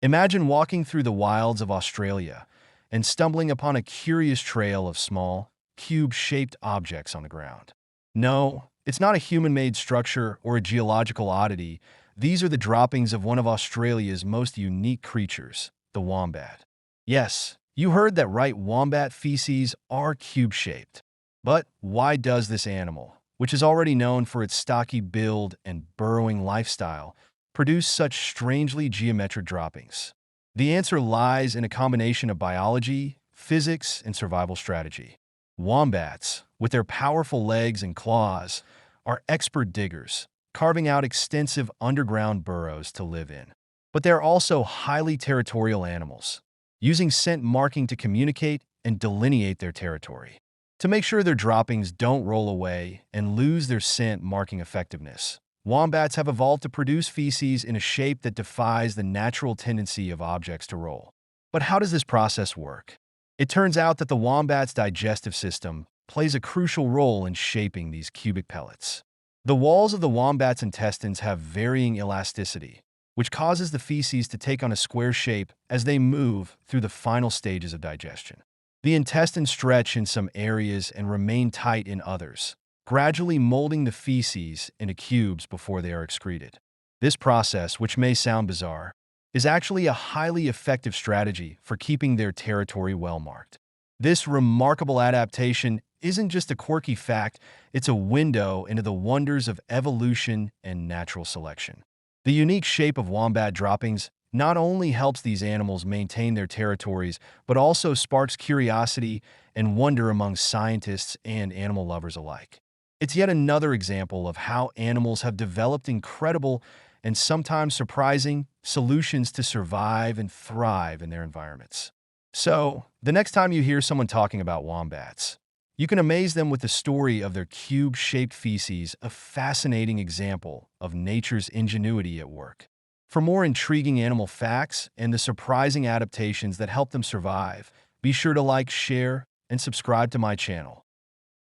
Imagine walking through the wilds of Australia and stumbling upon a curious trail of small, cube-shaped objects on the ground. No, it's not a human-made structure or a geological oddity. These are the droppings of one of Australia's most unique creatures, the wombat. Yes, you heard that right, wombat feces are cube-shaped. But why does this animal, which is already known for its stocky build and burrowing lifestyle, produce such strangely geometric droppings? The answer lies in a combination of biology, physics, and survival strategy. Wombats, with their powerful legs and claws, are expert diggers, carving out extensive underground burrows to live in. But they're also highly territorial animals, using scent marking to communicate and delineate their territory. To make sure their droppings don't roll away and lose their scent marking effectiveness, wombats have evolved to produce feces in a shape that defies the natural tendency of objects to roll. But how does this process work? It turns out that the wombat's digestive system plays a crucial role in shaping these cubic pellets. The walls of the wombat's intestines have varying elasticity, which causes the feces to take on a square shape as they move through the final stages of digestion. The intestines stretch in some areas and remain tight in others, gradually molding the feces into cubes before they are excreted. This process, which may sound bizarre, is actually a highly effective strategy for keeping their territory well marked. This remarkable adaptation isn't just a quirky fact, it's a window into the wonders of evolution and natural selection. The unique shape of wombat droppings not only helps these animals maintain their territories, but also sparks curiosity and wonder among scientists and animal lovers alike. It's yet another example of how animals have developed incredible and sometimes surprising solutions to survive and thrive in their environments. So, the next time you hear someone talking about wombats, you can amaze them with the story of their cube-shaped feces, a fascinating example of nature's ingenuity at work. For more intriguing animal facts and the surprising adaptations that help them survive, be sure to like, share, and subscribe to my channel.